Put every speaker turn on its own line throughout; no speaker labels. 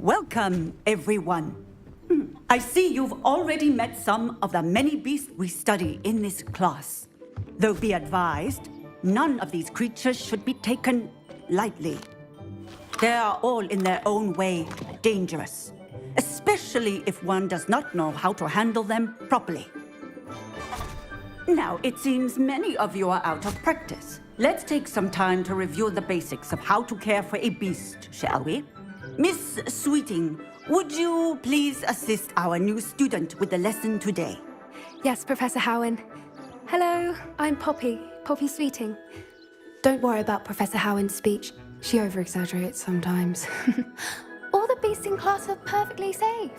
Welcome, everyone. I see you've already met some of the many beasts we study in this class. Though be advised, none of these creatures should be taken lightly. They are all in their own way dangerous, especially if one does not know how to handle them properly. Now, it seems many of you are out of practice. Let's take some time to review the basics of how to care for a beast, shall we? Miss Sweeting, would you please assist our new student with the lesson today?
Yes, Professor Howen. Hello, I'm Poppy Sweeting. Don't worry about Professor Howen's speech. She over-exaggerates sometimes. All the beasts in class are perfectly safe.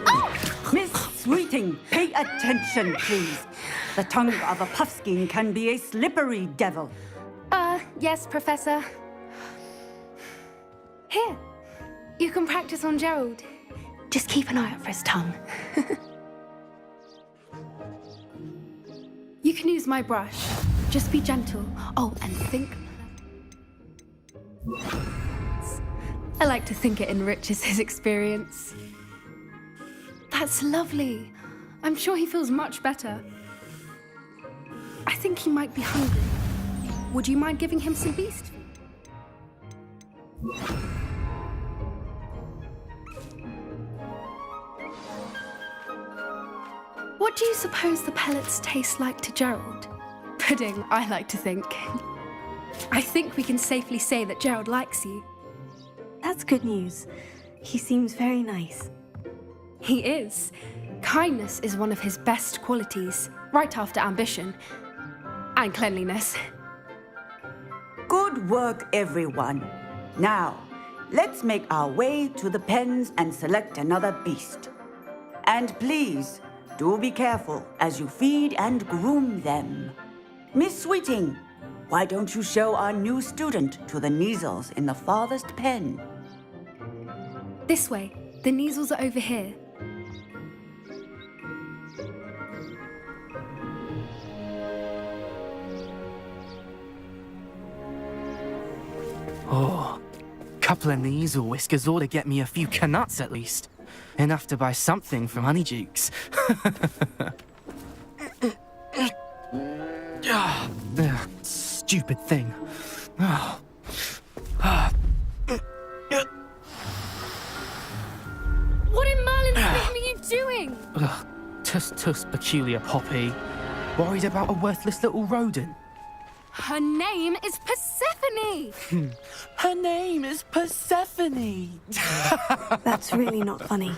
Oh!
Miss Sweeting, pay attention, please. The tongue of a puffskein can be a slippery devil.
Yes, Professor. Here, you can practice on Gerald. Just keep an eye out for his tongue. You can use my brush. Just be gentle. Oh, and think. I like to think it enriches his experience. That's lovely. I'm sure he feels much better. I think he might be hungry. Would you mind giving him some beast? What do you suppose the pellets taste like to Gerald? Pudding, I like to think. I think we can safely say that Gerald likes you.
That's good news. He seems very nice.
He is. Kindness is one of his best qualities, right after ambition. And cleanliness.
Good work, everyone. Now, let's make our way to the pens and select another beast. And please, do be careful as you feed and groom them. Miss Sweeting, why don't you show our new student to the Neasels in the farthest pen?
This way. The Neasels are over here.
Oh, couple of Neasel whiskers ought to get me a few canuts at least. Enough to buy something from Honeydukes. Stupid thing.
What in Merlin's name are you doing?
Tuss, peculiar Poppy. Worried about a worthless little rodent.
Her name is Persephone!
Her name is Persephone!
That's really not funny.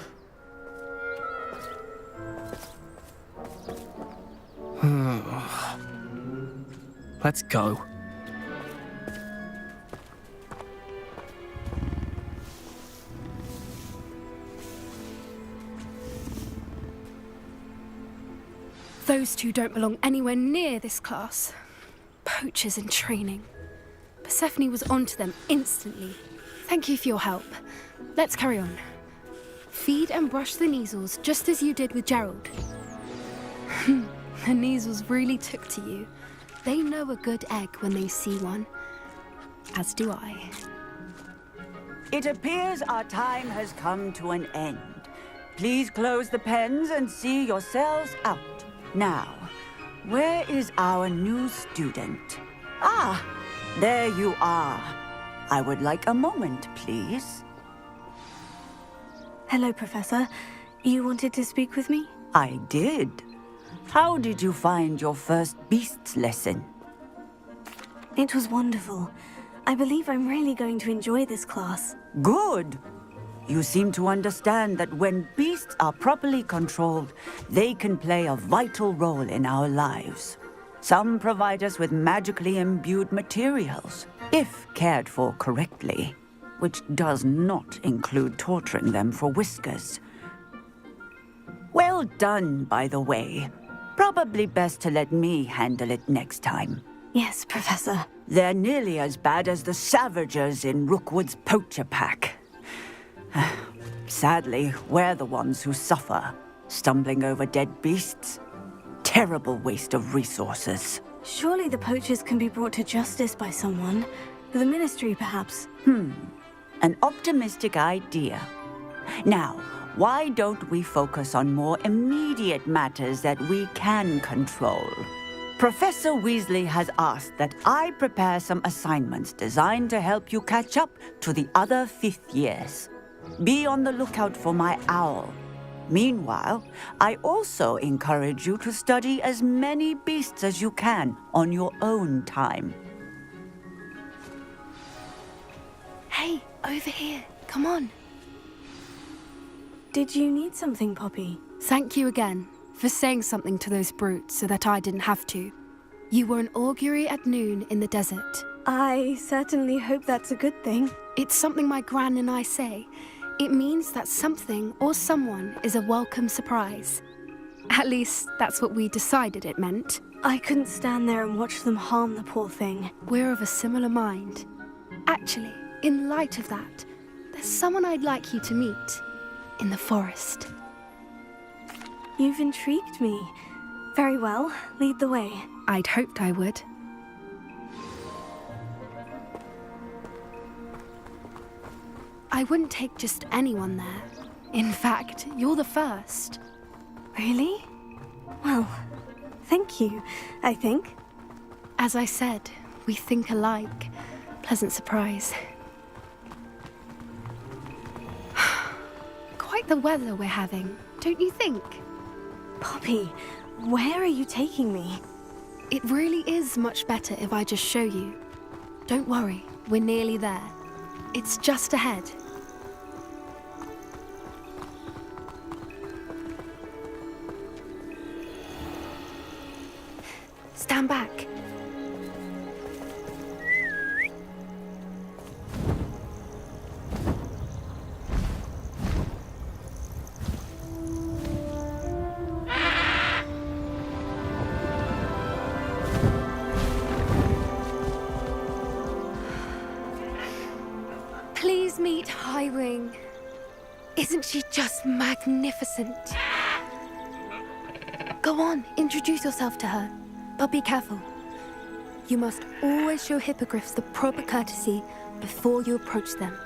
Let's go.
Those two don't belong anywhere near this class. Poachers in training. Persephone was onto them instantly. Thank you for your help. Let's carry on. Feed and brush the Neasels just as you did with Gerald. The Neasels really took to you. They know a good egg when they see one. As do I.
It appears our time has come to an end. Please close the pens and see yourselves out. Now, where is our new student? Ah, there you are. I would like a moment, please.
Hello, Professor. You wanted to speak with me?
I did. How did you find your first beasts lesson?
It was wonderful. I believe I'm really going to enjoy this class.
Good. You seem to understand that when beasts are properly controlled, they can play a vital role in our lives. Some provide us with magically imbued materials, if cared for correctly, which does not include torturing them for whiskers. Well done, by the way. Probably best to let me handle it next time.
Yes, Professor.
They're nearly as bad as the Savagers in Rookwood's poacher pack. Sadly, we're the ones who suffer, stumbling over dead beasts. Terrible waste of resources.
Surely the poachers can be brought to justice by someone. The Ministry, perhaps.
An optimistic idea. Now, why don't we focus on more immediate matters that we can control? Professor Weasley has asked that I prepare some assignments designed to help you catch up to the other fifth years. Be on the lookout for my owl. Meanwhile, I also encourage you to study as many beasts as you can on your own time.
Hey, over here. Come on.
Did you need something, Poppy?
Thank you again for saying something to those brutes so that I didn't have to. You were an augury at noon in the desert.
I certainly hope that's a good thing.
It's something my gran and I say. It means that something or someone is a welcome surprise. At least, that's what we decided it meant.
I couldn't stand there and watch them harm the poor thing.
We're of a similar mind. Actually, in light of that, there's someone I'd like you to meet in the forest.
You've intrigued me. Very well, lead the way.
I'd hoped I would. I wouldn't take just anyone there. In fact, you're the first.
Really? Well, thank you, I think.
As I said, we think alike. Pleasant surprise. Quite the weather we're having, don't you think?
Poppy, where are you taking me?
It really is much better if I just show you. Don't worry, we're nearly there. It's just ahead. Stand back. Please meet Highwing. Isn't she just magnificent? Go on, introduce yourself to her. But be careful. You must always show hippogriffs the proper courtesy before you approach them.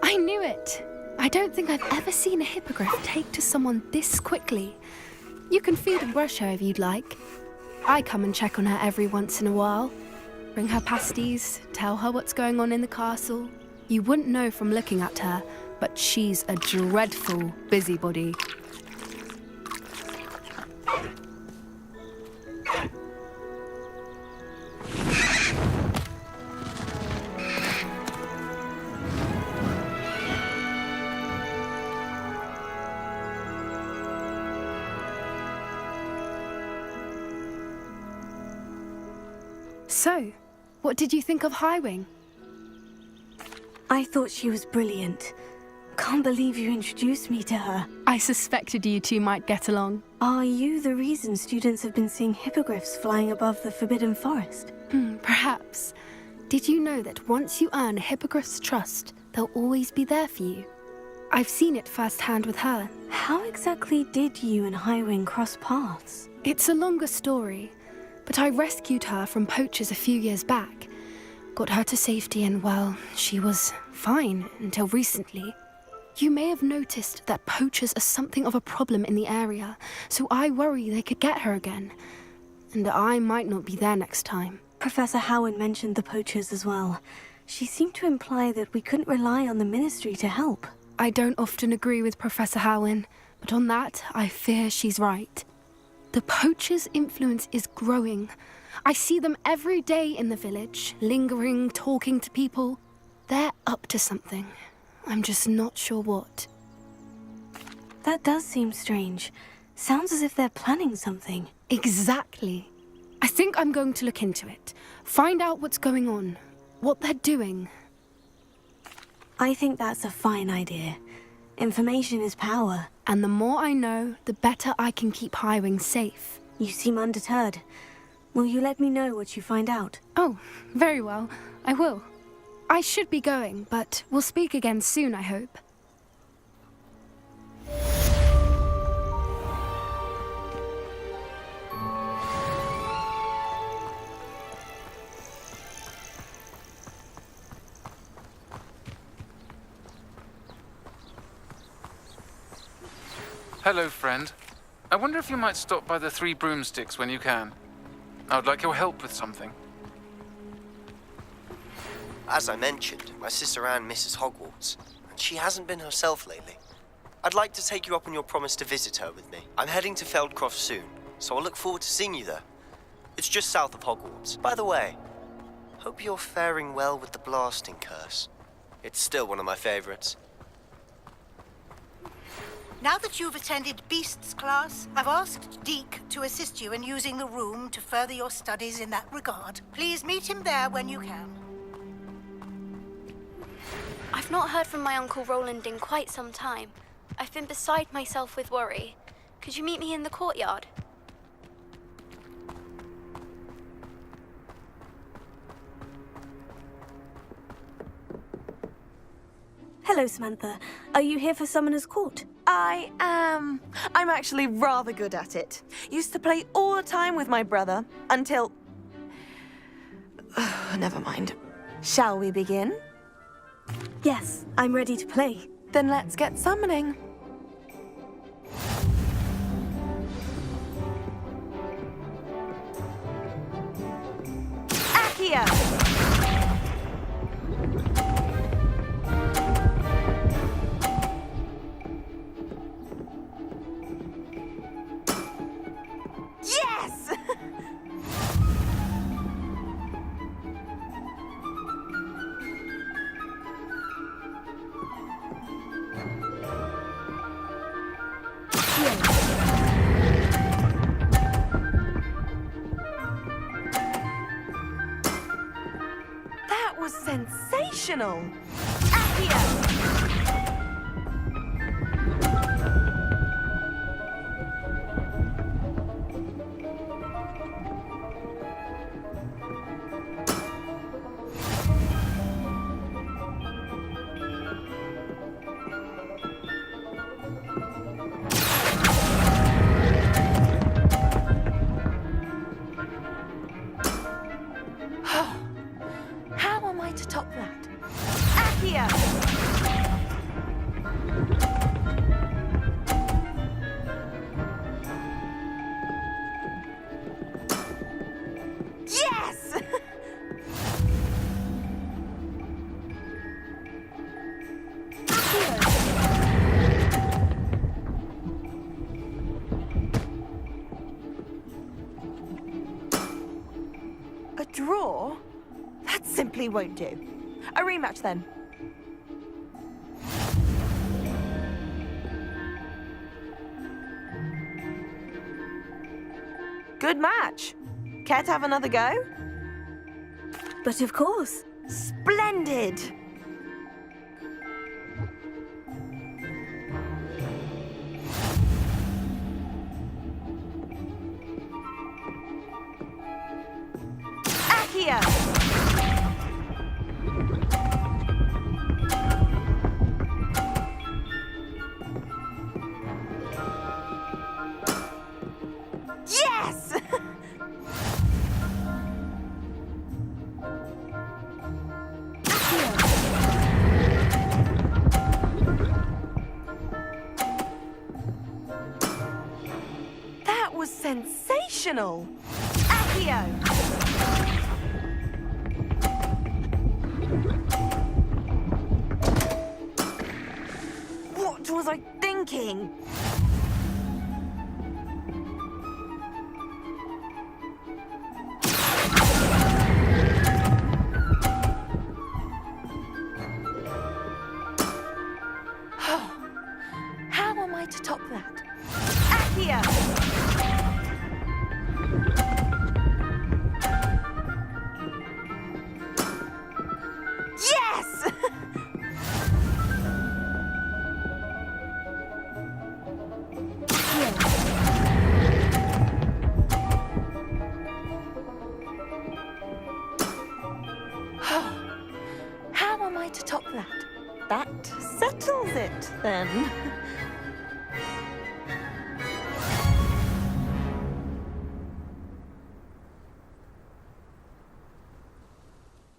I knew it! I don't think I've ever seen a hippogriff take to someone this quickly. You can feed and brush her if you'd like. I come and check on her every once in a while. Bring her pasties, tell her what's going on in the castle. You wouldn't know from looking at her, but she's a dreadful busybody. So, what did you think of Highwing?
I thought she was brilliant. Can't believe you introduced me to her.
I suspected you two might get along.
Are you the reason students have been seeing hippogriffs flying above the Forbidden Forest?
Perhaps. Did you know that once you earn a hippogriff's trust, they'll always be there for you? I've seen it firsthand with her.
How exactly did you and Highwing cross paths?
It's a longer story, but I rescued her from poachers a few years back. Got her to safety and, well, she was fine until recently. You may have noticed that poachers are something of a problem in the area, so I worry they could get her again. And I might not be there next time.
Professor Howard mentioned the poachers as well. She seemed to imply that we couldn't rely on the Ministry to help.
I don't often agree with Professor Howin, but on that, I fear she's right. The poachers' influence is growing. I see them every day in the village, lingering, talking to people. They're up to something. I'm just not sure what.
That does seem strange. Sounds as if they're planning something.
Exactly. I think I'm going to look into it. Find out what's going on. What they're doing.
I think that's a fine idea. Information is power.
And the more I know, the better I can keep Highwing safe.
You seem undeterred. Will you let me know what you find out?
Oh, very well. I will. I should be going, but we'll speak again soon, I hope.
Hello, friend. I wonder if you might stop by the Three Broomsticks when you can. I would like your help with something.
As I mentioned, my sister Anne misses Hogwarts, and she hasn't been herself lately. I'd like to take you up on your promise to visit her with me. I'm heading to Feldcroft soon, so I'll look forward to seeing you there. It's just south of Hogwarts. By the way, hope you're faring well with the blasting curse. It's still one of my favorites.
Now that you've attended Beasts class, I've asked Deek to assist you in using the room to further your studies in that regard. Please meet him there when you can.
I've not heard from my Uncle Rowland in quite some time. I've been beside myself with worry. Could you meet me in the courtyard?
Hello, Samantha. Are you here for Summoner's Court?
I am. I'm actually rather good at it. Used to play all the time with my brother until... Never mind. Shall we begin?
Yes, I'm ready to play.
Then let's get summoning. Accio! Yes! That was sensational! Accio! How am I to top that? Accio! Yes! A draw? That simply won't do. A rematch then. Good match. Care to have another go?
But of course.
Splendid! Accio! Yes! That was sensational! Accio! What was I thinking? How am I to top that? Accio! Yes! That settles it, then.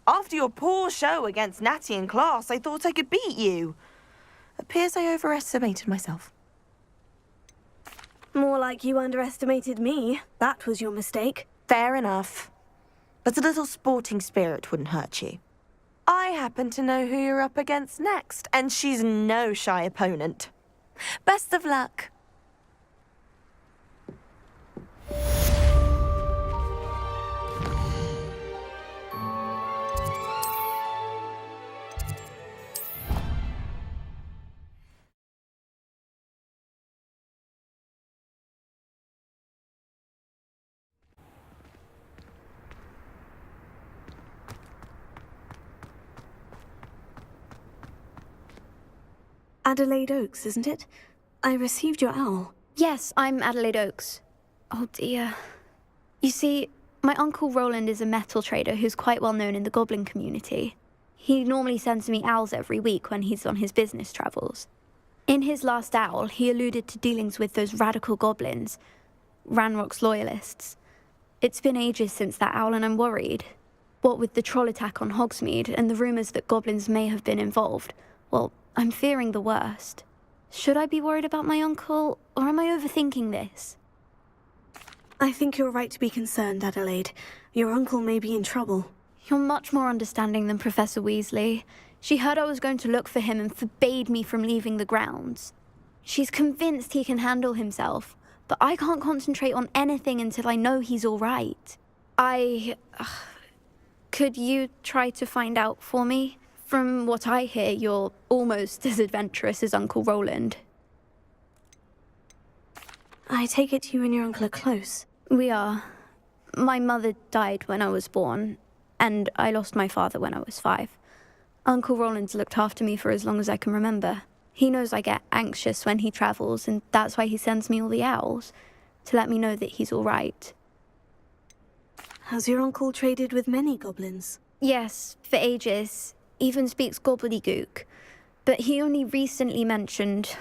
After your poor show against Natty in class, I thought I could beat you. Appears I overestimated myself.
More like you underestimated me. That was your mistake.
Fair enough. But a little sporting spirit wouldn't hurt you. I happen to know who you're up against next, and she's no shy opponent. Best of luck.
Adelaide Oaks, isn't it? I received your owl.
Yes, I'm Adelaide Oaks. Oh dear. You see, my uncle Rowland is a metal trader who's quite well known in the goblin community. He normally sends me owls every week when he's on his business travels. In his last owl, he alluded to dealings with those radical goblins, Ranrock's loyalists. It's been ages since that owl and I'm worried. What with the troll attack on Hogsmeade and the rumours that goblins may have been involved, well, I'm fearing the worst. Should I be worried about my uncle, or am I overthinking this?
I think you're right to be concerned, Adelaide. Your uncle may be in trouble.
You're much more understanding than Professor Weasley. She heard I was going to look for him and forbade me from leaving the grounds. She's convinced he can handle himself, but I can't concentrate on anything until I know he's all right. Could you try to find out for me? From what I hear, you're almost as adventurous as Uncle Rowland.
I take it you and your uncle are close.
We are. My mother died when I was born, and I lost my father when I was 5. Uncle Rowland's looked after me for as long as I can remember. He knows I get anxious when he travels, and that's why he sends me all the owls, to let me know that he's all right.
Has your uncle traded with many goblins?
Yes, for ages. Even speaks gobbledygook. But he only recently mentioned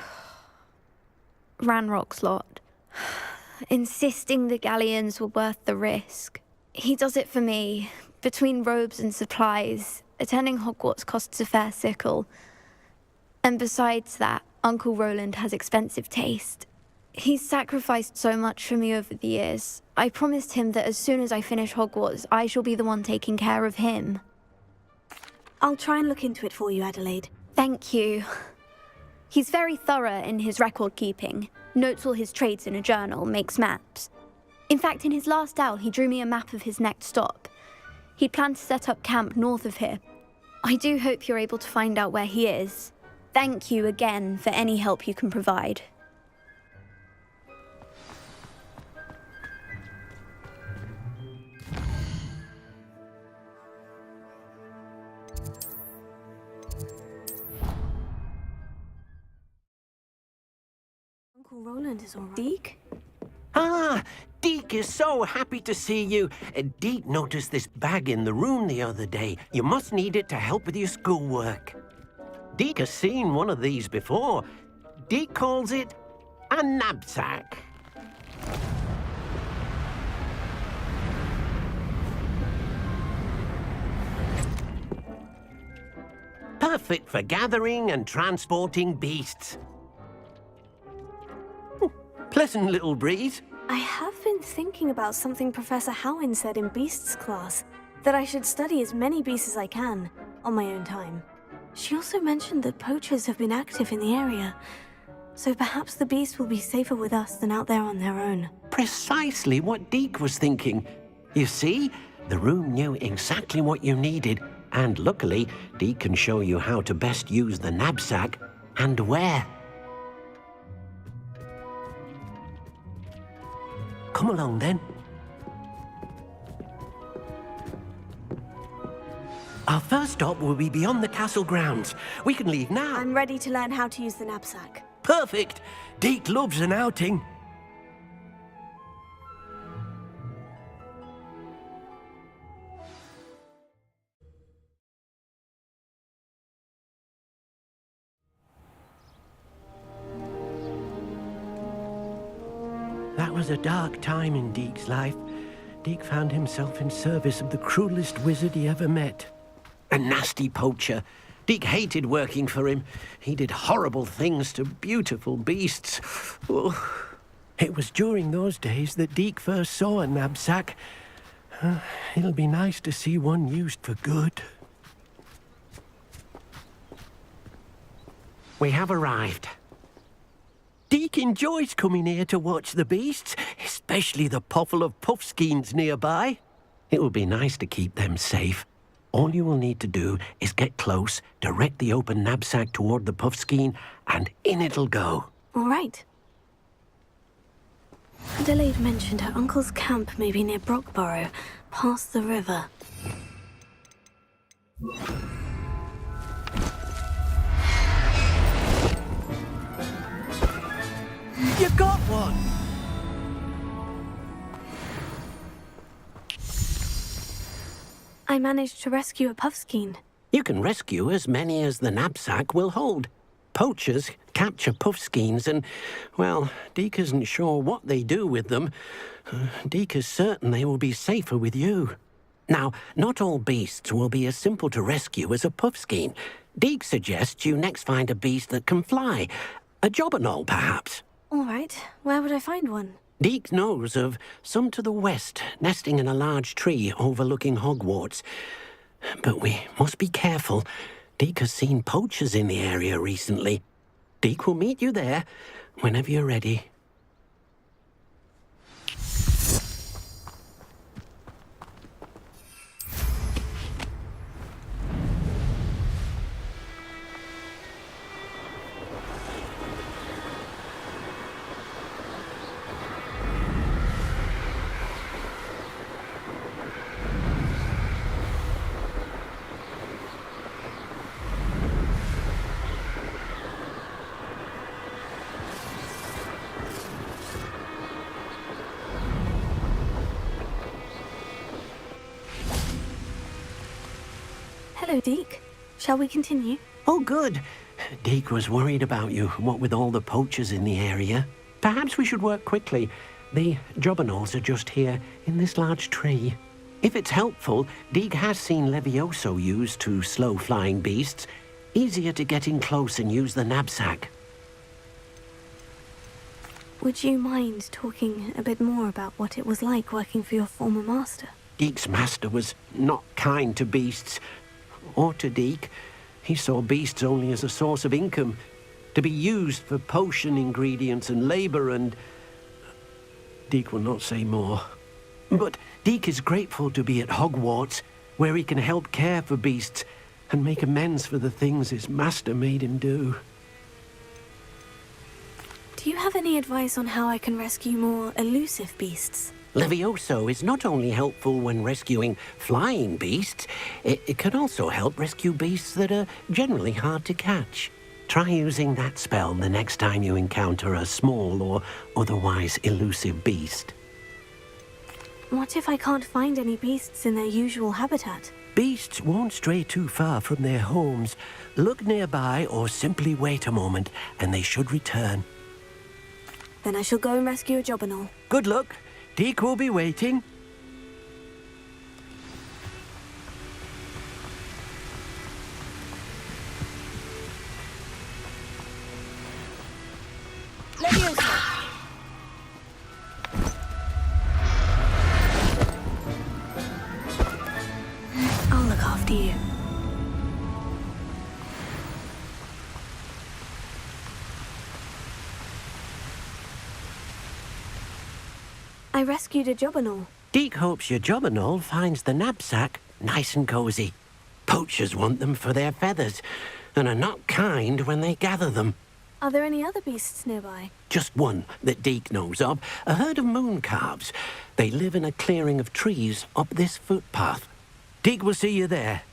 Ranrock's lot, insisting the galleons were worth the risk. He does it for me. Between robes and supplies, attending Hogwarts costs a fair sickle. And besides that, Uncle Rowland has expensive taste. He's sacrificed so much for me over the years. I promised him that as soon as I finish Hogwarts, I shall be the one taking care of him.
I'll try and look into it for you, Adelaide.
Thank you. He's very thorough in his record keeping, notes all his trades in a journal, makes maps. In fact, in his last owl, he drew me a map of his next stop. He'd planned to set up camp north of here. I do hope you're able to find out where he is. Thank you again for any help you can provide.
Uncle Rowland is all right. Deek?
Ah, Deek is so happy to see you. Deek noticed this bag in the room the other day. You must need it to help with your schoolwork. Deek has seen one of these before. Deek calls it a knapsack. Perfect for gathering and transporting beasts. Pleasant little breeze.
I have been thinking about something Professor Howin said in Beasts class, that I should study as many beasts as I can, on my own time. She also mentioned that poachers have been active in the area, so perhaps the beasts will be safer with us than out there on their own.
Precisely what Deek was thinking. You see, the room knew exactly what you needed, and luckily, Deek can show you how to best use the knapsack and where. Come along, then. Our first stop will be beyond the castle grounds. We can leave now.
I'm ready to learn how to use the knapsack.
Perfect. Deek loves an outing. was a dark time in Deek's life. Deek found himself in service of the cruelest wizard he ever met. A nasty poacher. Deek hated working for him. He did horrible things to beautiful beasts. Oh. It was during those days that Deek first saw a knapsack. It'll be nice to see one used for good. We have arrived. Deek enjoys coming here to watch the beasts, especially the puffle of puffskeins nearby. It will be nice to keep them safe. All you will need to do is get close, direct the open knapsack toward the puffskein, and in it'll go.
All right. Adelaide mentioned her uncle's camp may be near Brockborough, past the river.
You got one!
I managed to rescue a puffskein.
You can rescue as many as the knapsack will hold. Poachers capture puffskeins and, well, Deek isn't sure what they do with them. Deek is certain they will be safer with you. Now, not all beasts will be as simple to rescue as a puffskein. Deek suggests you next find a beast that can fly. A jobberknoll, perhaps.
All right. Where would I find one?
Deek knows of some to the west, nesting in a large tree overlooking Hogwarts. But we must be careful. Deek has seen poachers in the area recently. Deek will meet you there whenever you're ready.
Hello, Deek. Shall we continue?
Oh, good. Deek was worried about you, what with all the poachers in the area. Perhaps we should work quickly. The jobberknolls are just here, in this large tree. If it's helpful, Deek has seen Levioso used to slow flying beasts. Easier to get in close and use the knapsack.
Would you mind talking a bit more about what it was like working for your former master?
Deek's master was not kind to beasts, or to Deek. He saw beasts only as a source of income, to be used for potion ingredients and labor, and Deek will not say more. But Deek is grateful to be at Hogwarts, where he can help care for beasts and make amends for the things his master made him do.
Do you have any advice on how I can rescue more elusive beasts?
Levioso is not only helpful when rescuing flying beasts, it can also help rescue beasts that are generally hard to catch. Try using that spell the next time you encounter a small or otherwise elusive beast.
What if I can't find any beasts in their usual habitat?
Beasts won't stray too far from their homes. Look nearby or simply wait a moment and they should return.
Then I shall go and rescue a jobberknoll.
Good luck. Deek will be waiting.
I'll look after you. I rescued a jobberknoll.
Deek hopes your jobberknoll finds the knapsack nice and cozy. Poachers want them for their feathers and are not kind when they gather them.
Are there any other beasts nearby?
Just one that Deek knows of, a herd of moon calves. They live in a clearing of trees up this footpath. Deek will see you there.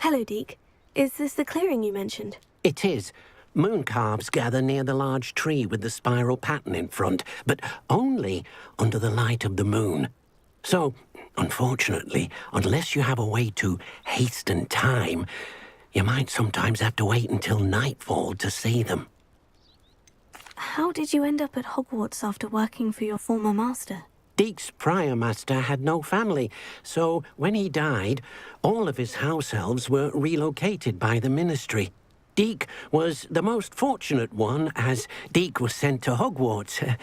Hello, Deek. Is this the clearing you mentioned?
It is. Moon calves gather near the large tree with the spiral pattern in front, but only under the light of the moon. So, unfortunately, unless you have a way to hasten time, you might sometimes have to wait until nightfall to see them.
How did you end up at Hogwarts after working for your former master?
Deek's prior master had no family, so when he died, all of his house elves were relocated by the ministry. Deek was the most fortunate one, as Deek was sent to Hogwarts.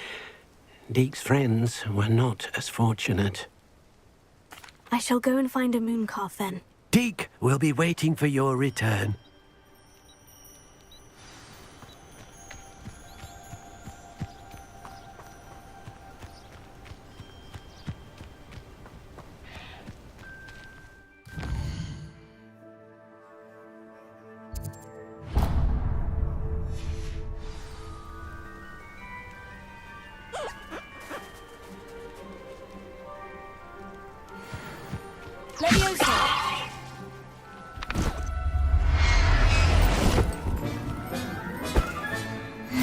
Deek's friends were not as fortunate.
I shall go and find a moon calf then.
Deek will be waiting for your return.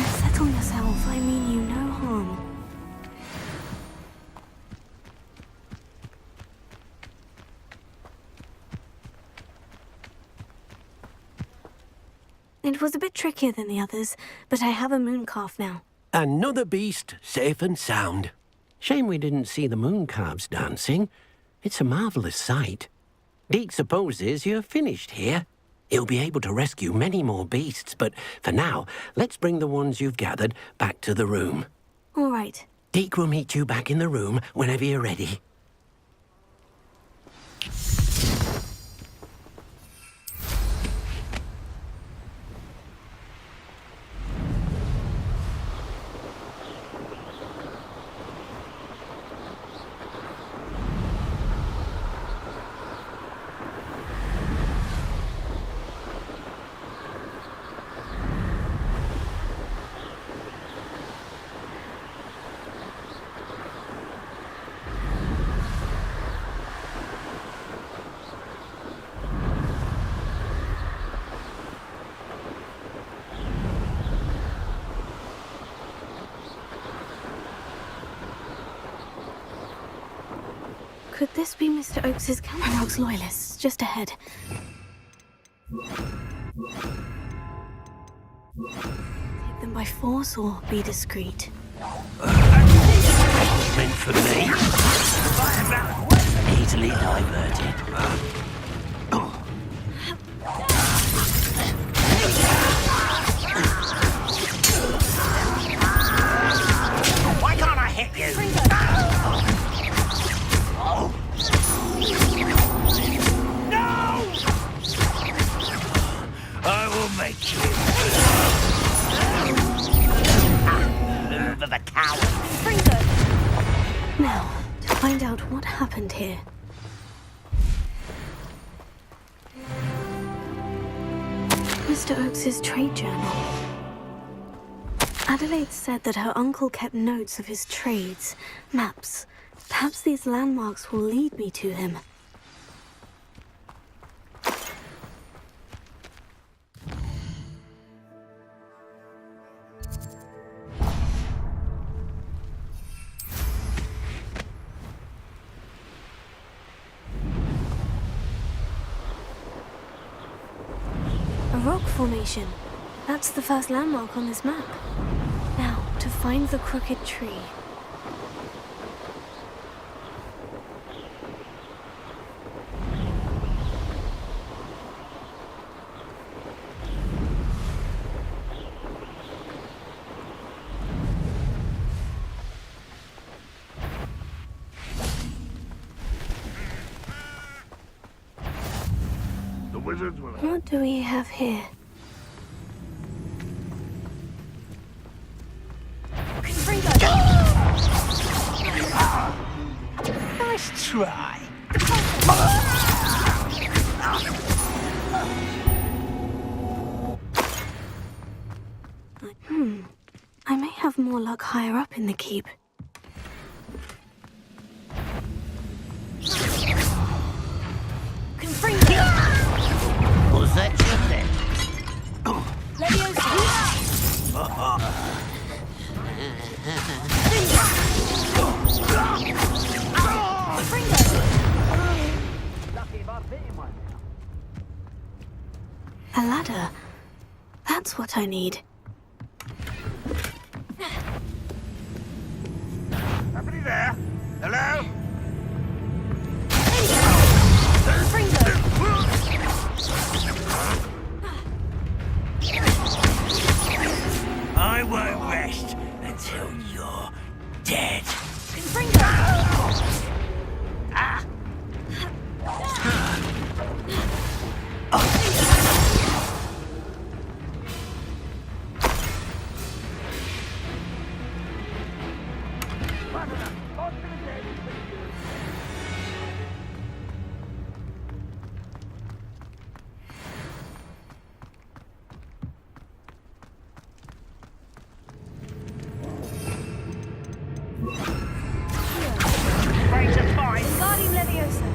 Settle yourself. I mean you no harm. It was a bit trickier than the others, but I have a moon calf now.
Another beast, safe and sound. Shame we didn't see the moon calves dancing. It's a marvellous sight. Deek supposes you're finished here. He'll be able to rescue many more beasts, but for now, let's bring the ones you've gathered back to the room.
All right.
Deek will meet you back in the room whenever you're ready.
Could this be Mr. Oakes's Cameron's loyalists just ahead? Take them by force or be discreet?
Meant for me. Easily diverted.
Why can't I hit you? I will make you. The coward.
Now, to find out what happened here. Mr. Oakes's trade journal. Adelaide said that her uncle kept notes of his trades, maps. Perhaps these landmarks will lead me to him. A rock formation. That's the first landmark on this map. Now, to find the crooked tree. What do we have here?
Nice try.
I may have more luck higher up in the keep.
suppose that's it then.
A ladder. That's what I need.
Somebody there? Hello? I won't rest until you're dead. Ah! Ready to fight?
Guardian Leviosa.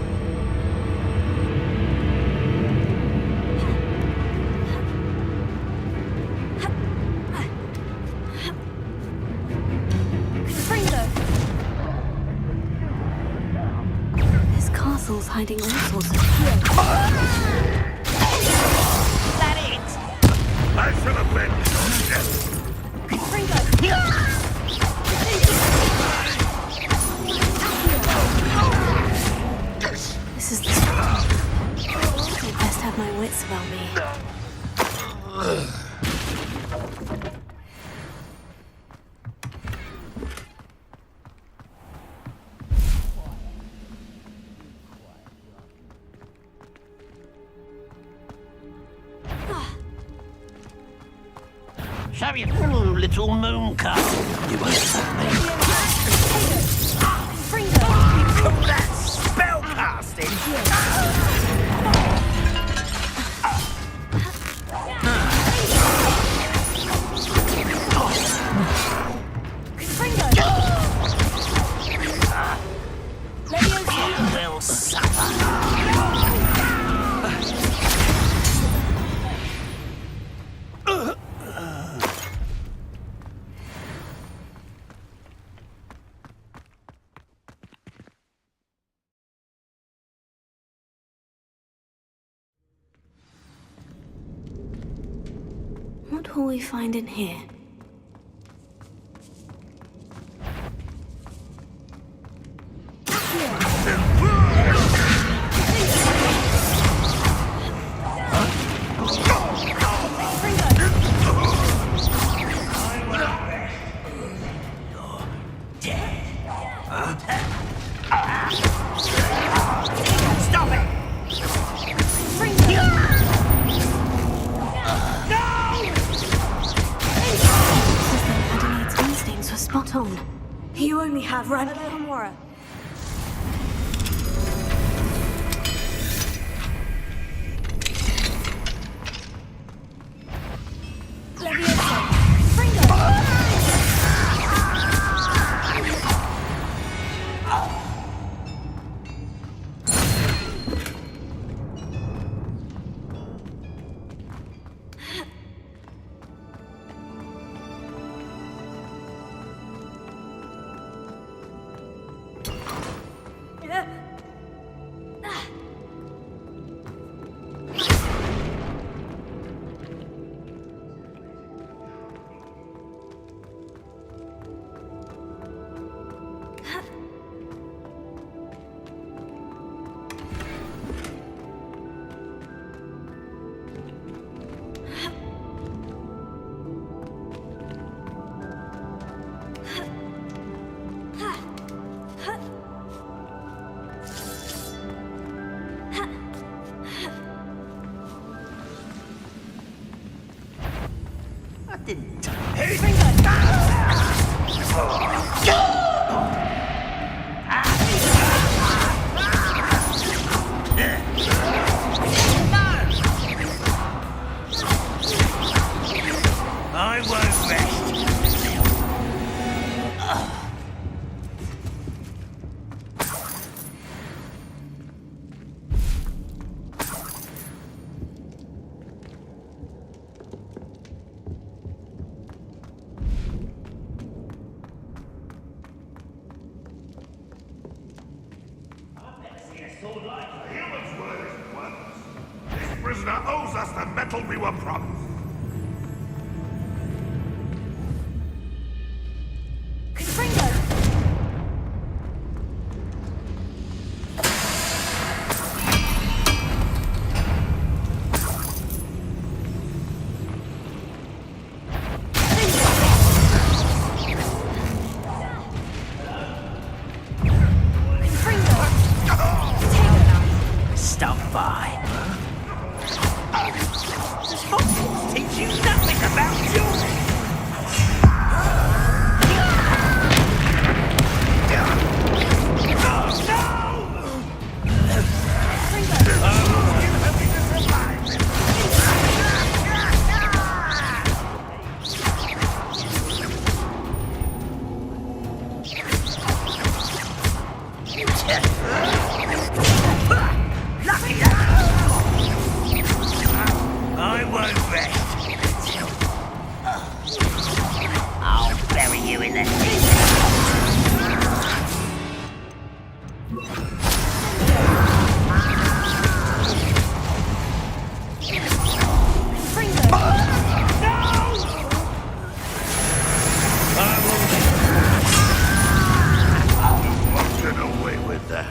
This castle's hiding all sorts of
That it? I shall have been.
This is the spot. I best have my wits about me.
So you little moon cup. You won't stop me. Call that spell casting? You will suffer.
What will we find in here?
Stop it!
Adelaide's instincts were spot on. You only have Ramora.
prisoner owes us the metal we were promised.
Stop by. Does Hogwarts teach you nothing about children? I won't rest until I'll bury you in the
Get away with that.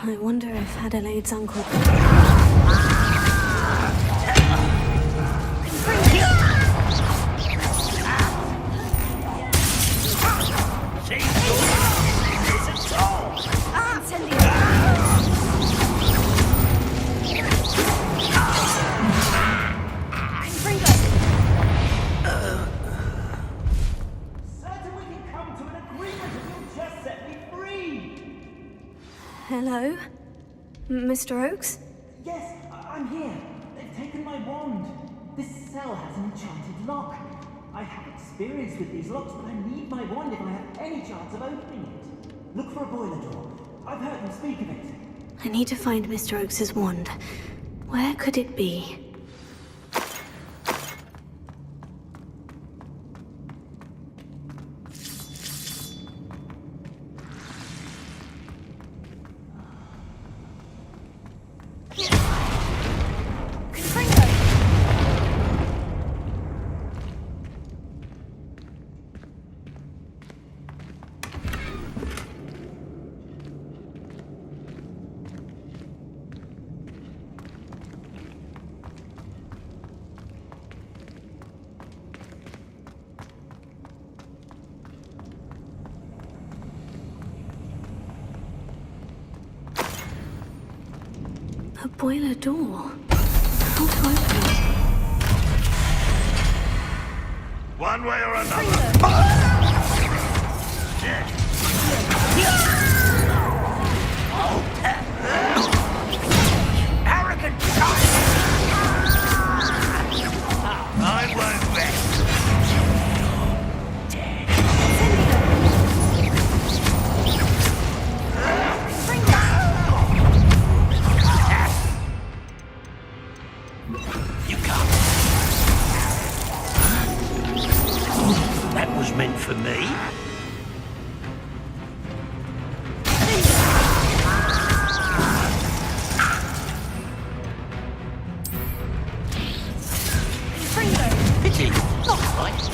I wonder if Adelaide's uncle... Hello? Mr. Oakes?
Yes, I'm here. They've taken my wand. This cell has an enchanted lock. I have experience with these locks, but I need my wand if I have any chance of opening it. Look for a boiler door. I've heard them speak of it.
I need to find Mr. Oakes' wand. Where could it be? A boiler door. How to open it?
One way or another.
arrogant child! I won't rest. You can't.
That was meant for me.
Pity. Not quite.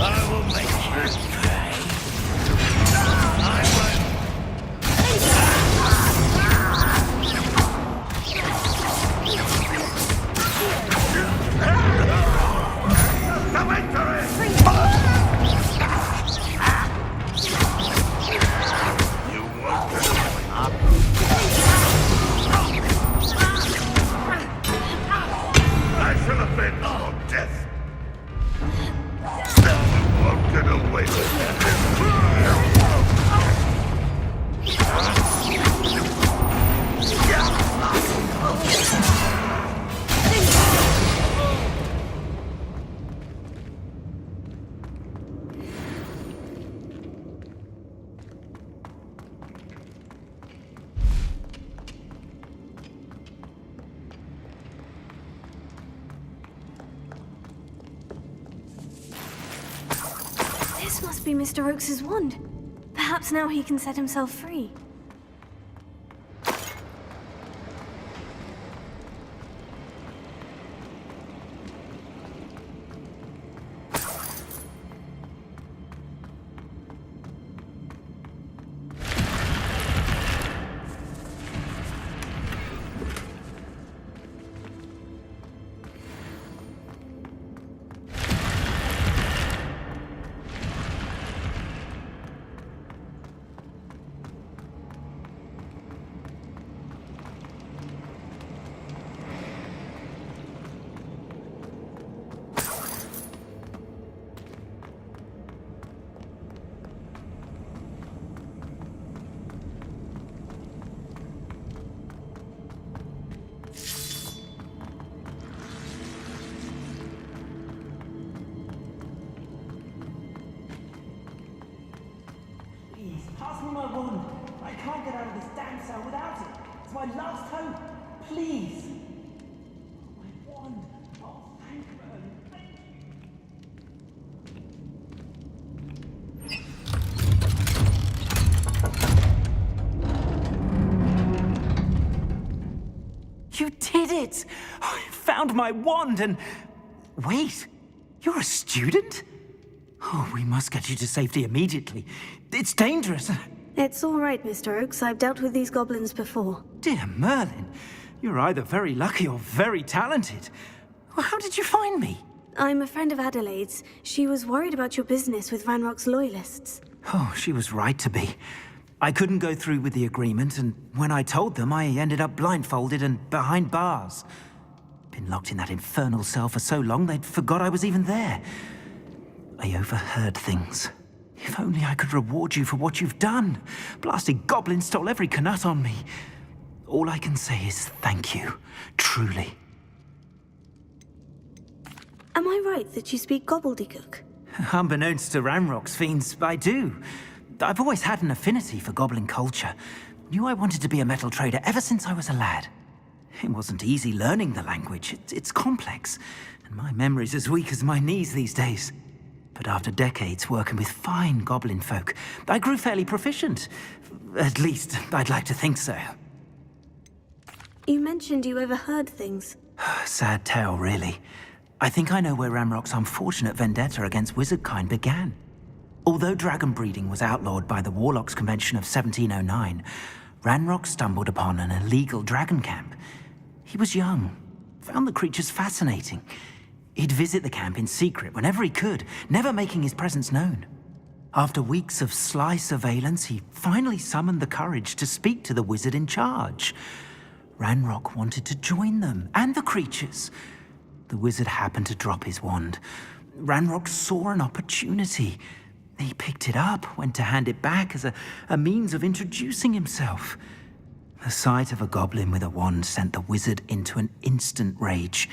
I will make you pay. I won't.
I shall avenge your death. You won't get away with that.
This must be Mr. Oakes's wand. Perhaps now he can set himself free.
Please, pass me my wand. I can't get out of this damn cell without it. It's my last hope. Please. Oh, my wand. Oh, thank Merlin. Thank you. You did it! I found my wand and... Wait, you're a student? Oh, we must get you to safety immediately. It's dangerous.
It's all right, Mr. Oakes. I've dealt with these goblins before.
Dear Merlin, you're either very lucky or very talented. Well, how did you find me?
I'm a friend of Adelaide's. She was worried about your business with Ranrock's loyalists.
Oh, she was right to be. I couldn't go through with the agreement, and when I told them, I ended up blindfolded and behind bars. Been locked in that infernal cell for so long, they'd forgot I was even there. I overheard things. If only I could reward you for what you've done. Blasted goblin stole every canut on me. All I can say is thank you, truly.
Am I right that you speak gobbledygook?
Unbeknownst to Ranrock's fiends, I do. I've always had an affinity for goblin culture. Knew I wanted to be a metal trader ever since I was a lad. It wasn't easy learning the language. It's complex, and my memory's as weak as my knees these days. But after decades working with fine goblin folk, I grew fairly proficient. At least, I'd like to think so.
You mentioned you overheard things.
Sad tale, really. I think I know where Ranrock's unfortunate vendetta against wizardkind began. Although dragon breeding was outlawed by the Warlocks Convention of 1709, Ranrock stumbled upon an illegal dragon camp. He was young, found the creatures fascinating. He'd visit the camp in secret whenever he could, never making his presence known. After weeks of sly surveillance, he finally summoned the courage to speak to the wizard in charge. Ranrock wanted to join them, and the creatures. The wizard happened to drop his wand. Ranrock saw an opportunity. He picked it up, went to hand it back as a means of introducing himself. The sight of a goblin with a wand sent the wizard into an instant rage.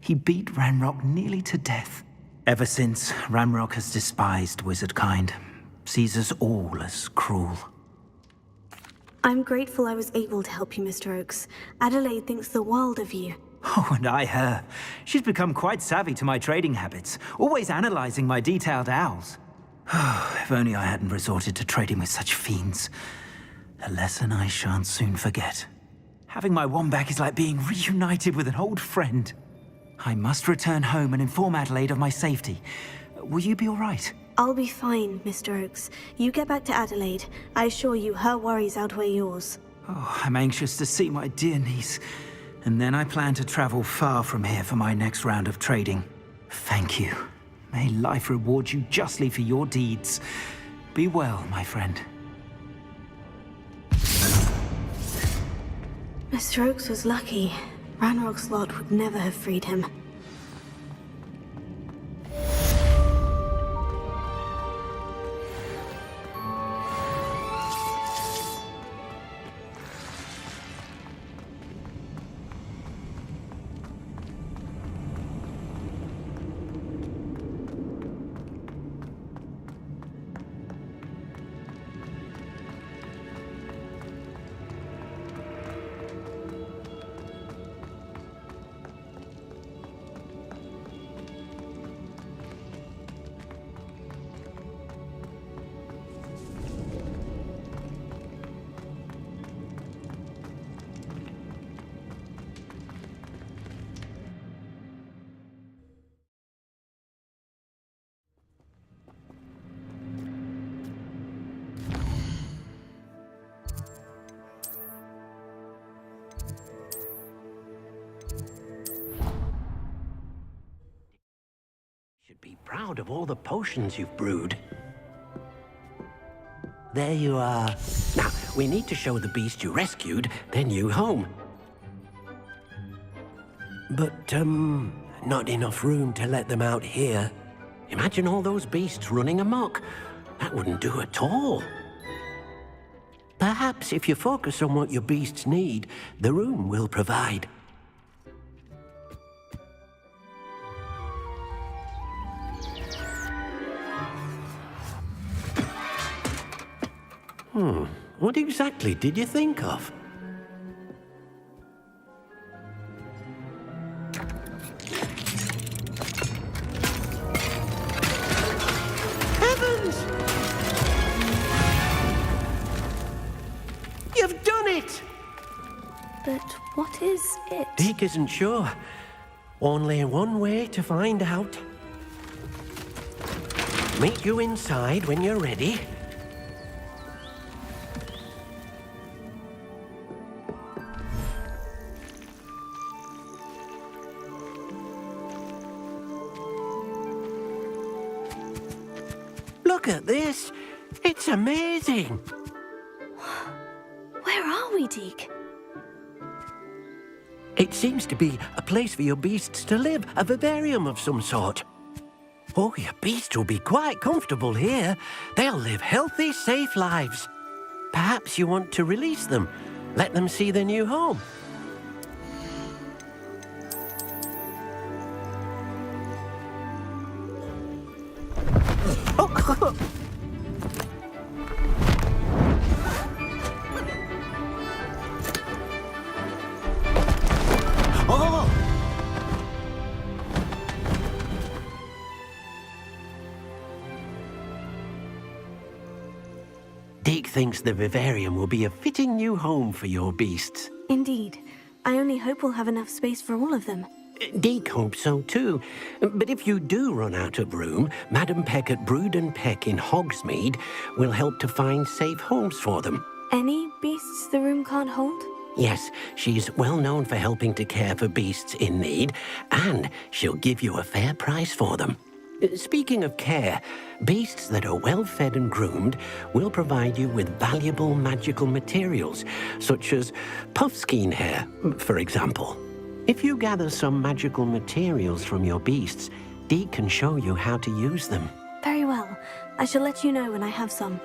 He beat Ranrock nearly to death. Ever since, Ranrock has despised wizardkind, sees us all as cruel.
I'm grateful I was able to help you, Mr. Oakes. Adelaide thinks the world of you.
Oh, and I her. She's become quite savvy to my trading habits, always analyzing my detailed owls. If only I hadn't resorted to trading with such fiends. A lesson I shan't soon forget. Having my wand back is like being reunited with an old friend. I must return home and inform Adelaide of my safety. Will you be all right?
I'll be fine, Mr. Oakes. You get back to Adelaide. I assure you her worries outweigh yours.
Oh, I'm anxious to see my dear niece. And then I plan to travel far from here for my next round of trading. Thank you. May life reward you justly for your deeds. Be well, my friend.
Mr. Oakes was lucky. Ranrock's lot would never have freed him.
Be proud of all the potions you've brewed. There you are. Now, we need to show the beast you rescued their new home. But, not enough room to let them out here. Imagine all those beasts running amok. That wouldn't do at all. Perhaps if you focus on what your beasts need, the room will provide. What exactly did you think of? Heavens! You've done it!
But what is it?
Deek isn't sure. Only one way to find out. Meet you inside when you're ready. Look at this. It's amazing.
Where are we, Deek?
It seems to be a place for your beasts to live, a vivarium of some sort. Oh, your beasts will be quite comfortable here. They'll live healthy, safe lives. Perhaps you want to release them, let them see their new home. Deek thinks the vivarium will be a fitting new home for your beasts.
Indeed. I only hope we'll have enough space for all of them.
Deek hopes so too. But if you do run out of room, Madam Peck at Brood and Peck in Hogsmeade will help to find safe homes for them.
Any beasts the room can't hold?
Yes, she's well known for helping to care for beasts in need, and she'll give you a fair price for them. Speaking of care, beasts that are well fed and groomed will provide you with valuable magical materials, such as puffskein hair, for example. If you gather some magical materials from your beasts, Deek can show you how to use them.
Very well. I shall let you know when I have some.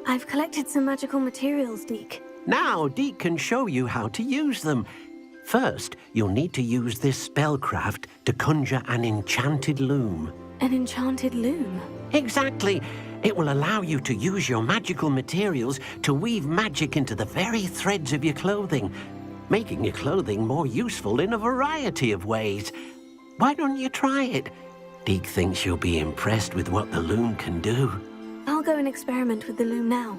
I've collected some magical materials, Deek.
Now Deek can show you how to use them. First, you'll need to use this spellcraft to conjure an enchanted loom.
An enchanted loom?
Exactly. It will allow you to use your magical materials to weave magic into the very threads of your clothing, making your clothing more useful in a variety of ways. Why don't you try it? Deek thinks you'll be impressed with what the loom can do.
I'll go and experiment with the loom now.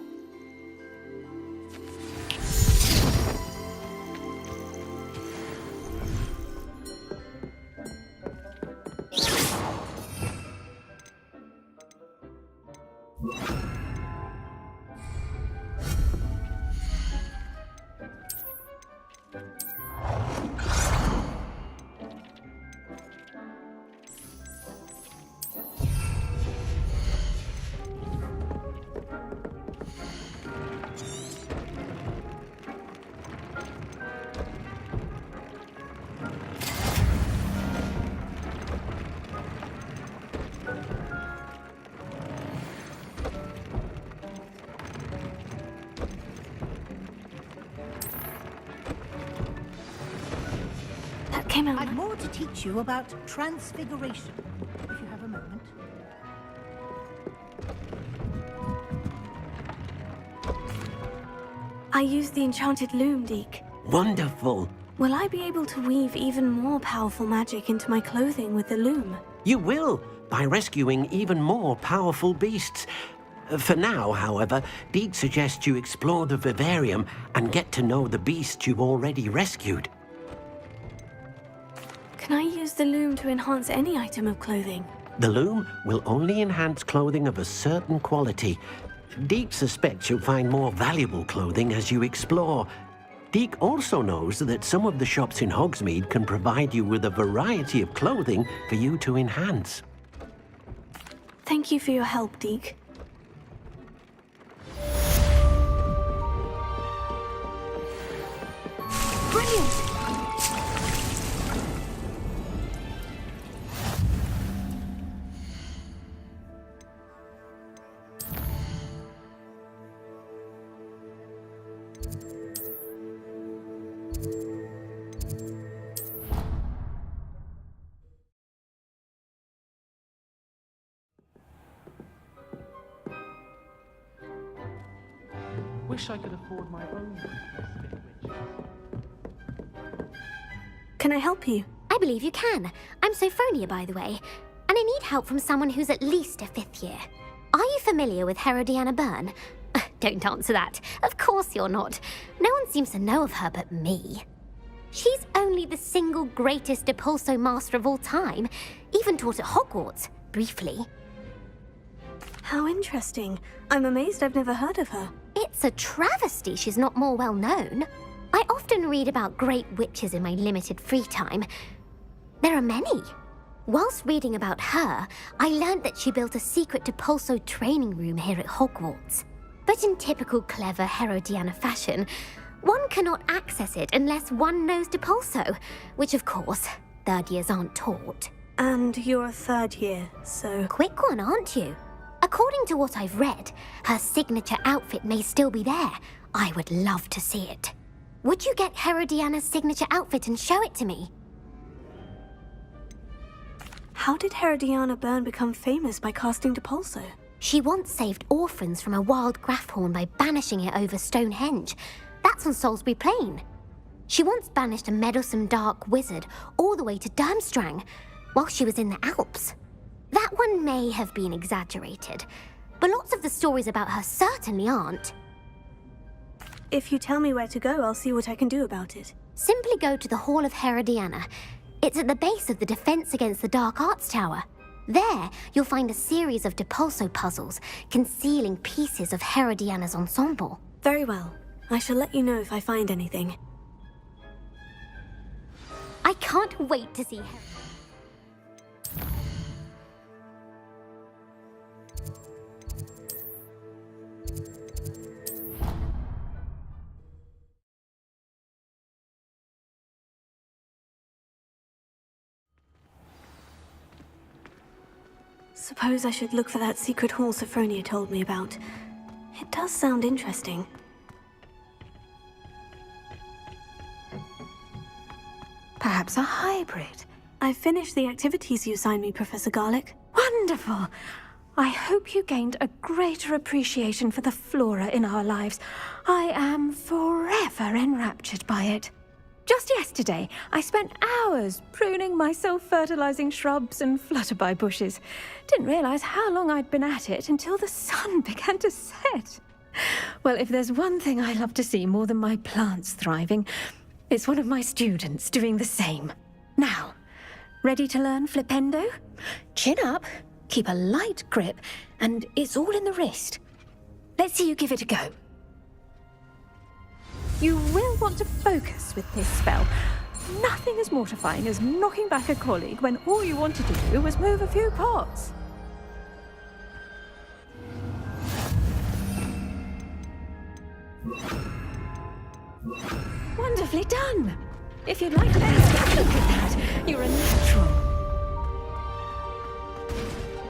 came out.
I've more to teach you about transfiguration, if you have a moment.
I used the enchanted loom, Deek.
Wonderful.
Will I be able to weave even more powerful magic into my clothing with the loom?
You will, by rescuing even more powerful beasts. For now, however, Deek suggests you explore the vivarium and get to know the beasts you've already rescued.
Can I use the loom to enhance any item of clothing?
The loom will only enhance clothing of a certain quality. Deek suspects you'll find more valuable clothing as you explore. Deek also knows that some of the shops in Hogsmeade can provide you with a variety of clothing for you to enhance.
Thank you for your help, Deek. Brilliant!
Wish I could afford my own witches.
Can I help you?
I believe you can. I'm Sophronia, by the way, and I need help from someone who's at least a 5th year. Are you familiar with Herodiana Byrne? Don't answer that. Of course you're not. No one seems to know of her but me. She's only the single greatest depluso master of all time, even taught at Hogwarts, briefly.
How interesting. I'm amazed I've never heard of her.
It's a travesty she's not more well known. I often read about great witches in my limited free time. There are many. Whilst reading about her, I learned that she built a secret depluso training room here at Hogwarts. But in typical clever Herodiana fashion, one cannot access it unless one knows depluso, which of course, 3rd years aren't taught.
And you're a 3rd year, so...
Quick one, aren't you? According to what I've read, her signature outfit may still be there. I would love to see it. Would you get Herodiana's signature outfit and show it to me?
How did Herodiana Byrne become famous by casting depluso?
She once saved orphans from a wild Grafhorn by banishing it over Stonehenge. That's on Salisbury Plain. She once banished a meddlesome dark wizard all the way to Durmstrang while she was in the Alps. That one may have been exaggerated, but lots of the stories about her certainly aren't.
If you tell me where to go, I'll see what I can do about it.
Simply go to the Hall of Herodiana. It's at the base of the Defense Against the Dark Arts Tower. There, you'll find a series of depluso puzzles concealing pieces of Herodiana's ensemble.
Very well. I shall let you know if I find anything.
I can't wait to see her.
Suppose I should look for that secret hall Sophronia told me about. It does sound interesting.
Perhaps a hybrid.
I've finished the activities you assigned me, Professor Garlick.
Wonderful! I hope you gained a greater appreciation for the flora in our lives. I am forever enraptured by it. Just yesterday, I spent hours pruning my self-fertilizing shrubs and flutterby bushes. Didn't realize how long I'd been at it until the sun began to set. Well, if there's one thing I love to see more than my plants thriving, it's one of my students doing the same. Now, ready to learn flipendo? Chin up, keep a light grip, and it's all in the wrist. Let's see you give it a go. You will want to focus with this spell. Nothing as mortifying as knocking back a colleague when all you wanted to do was move a few pots. Wonderfully done! If you'd like to look at that.